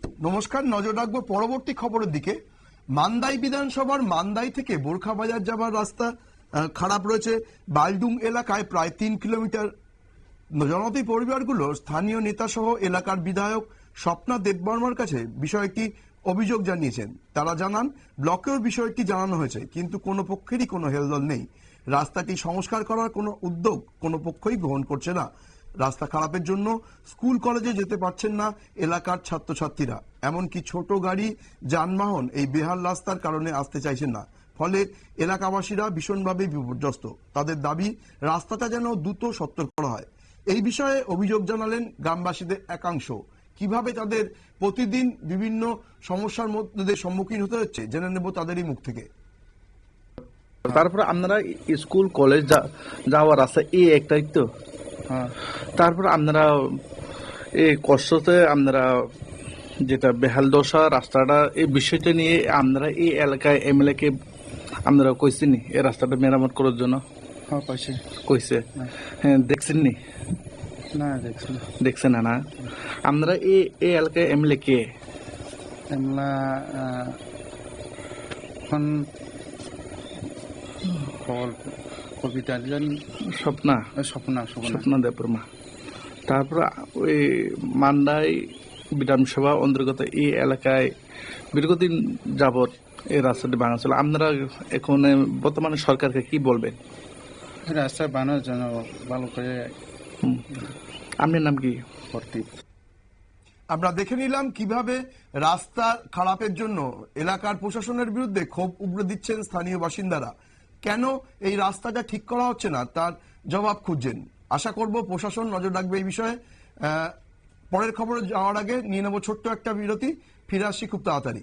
নমস্কার, নজর রাখবো পরবর্তী খবরের দিকে। মান্দাই বিধানসভার মান্দাই থেকে বোরখা বাজার যাবার রাস্তা খারাপ রয়েছে। বালডুং এলাকায় প্রায় 3 কিলোমিটার জনজাতি পরিবারগুলো স্থানীয় নেতা সহ এলাকার বিধায়ক স্বপ্না দেববর্মার কাছে বিষয়টি অভিযোগ জানিয়েছেন। তারা জানান ব্লকেও বিষয়টি জানানো হয়েছে, কিন্তু কোনো পক্ষেরই কোনো হেলদোল নেই। রাস্তাটি সংস্কার করার কোনো উদ্যোগ কোনো পক্ষই গ্রহণ করছে না। রাস্তা খারাপের জন্য স্কুল কলেজে যেতে পারছেন না এলাকার ছাত্রছাত্রীরা, এমনকি ছোট গাড়ি যানবাহন এই বেহাল রাস্তার কারণে আসতে চাইছেন না। ফলে এলাকাবাসীরা ভীষণভাবে বিপর্যস্ত। তাদের দাবি রাস্তাটা যেন দ্রুত সত্তর করা হয়। এই বিষয়ে অভিযোগ জানালেন গ্রামবাসীদের একাংশ। কিভাবে তাদের প্রতিদিন বিভিন্ন সমস্যার মধ্যে সম্মুখীন হতে হচ্ছে জেনে নেব তাদেরই মুখ থেকে। তারপরে আপনারা স্কুল কলেজ যাওয়ার রাস্তা এই একটাই তো। তারপরে আপনারা এই কষ্টতে আপনারা যেটা বেহাল দশা রাস্তাটা এই বিষয়টা নিয়ে আপনারা এই এলাকায় এমএলএ কে আপনারা কইছেন নি এই রাস্তাটা মেরামত করার জন্য? কইছে। হ্যাঁ, দেখছেন নি? না, দেখছেন না? আপনারা এই এলাকায় এমএলএ কে? এখন কবিতা স্বপ্না দেববর্মা। তারপরে ওই মান্দাই বিধানসভা অন্তর্গত এই এলাকায় দীর্ঘদিন যাবৎ এই রাস্তাটি ভাঙা ছিল। আপনারা এখন বর্তমানে সরকারকে কি বলবেন? রাস্তা বানানোর জন্য ভালো করে। আপনার নাম কি? আমরা দেখে নিলাম কিভাবে রাস্তা খারাপের জন্য এলাকার প্রশাসনের বিরুদ্ধে ক্ষোভ উগরে দিচ্ছেন স্থানীয় বাসিন্দারা। কেন এই রাস্তাটা ঠিক করা হচ্ছে না তার জবাব খুঁজছেন। আশা করব প্রশাসন নজর রাখবে এই বিষয়ে। পরের খবরে যাওয়ার আগে নিয়ে নেব ছোট্ট একটা বিরতি, ফিরে আসছি খুব তাড়াতাড়ি।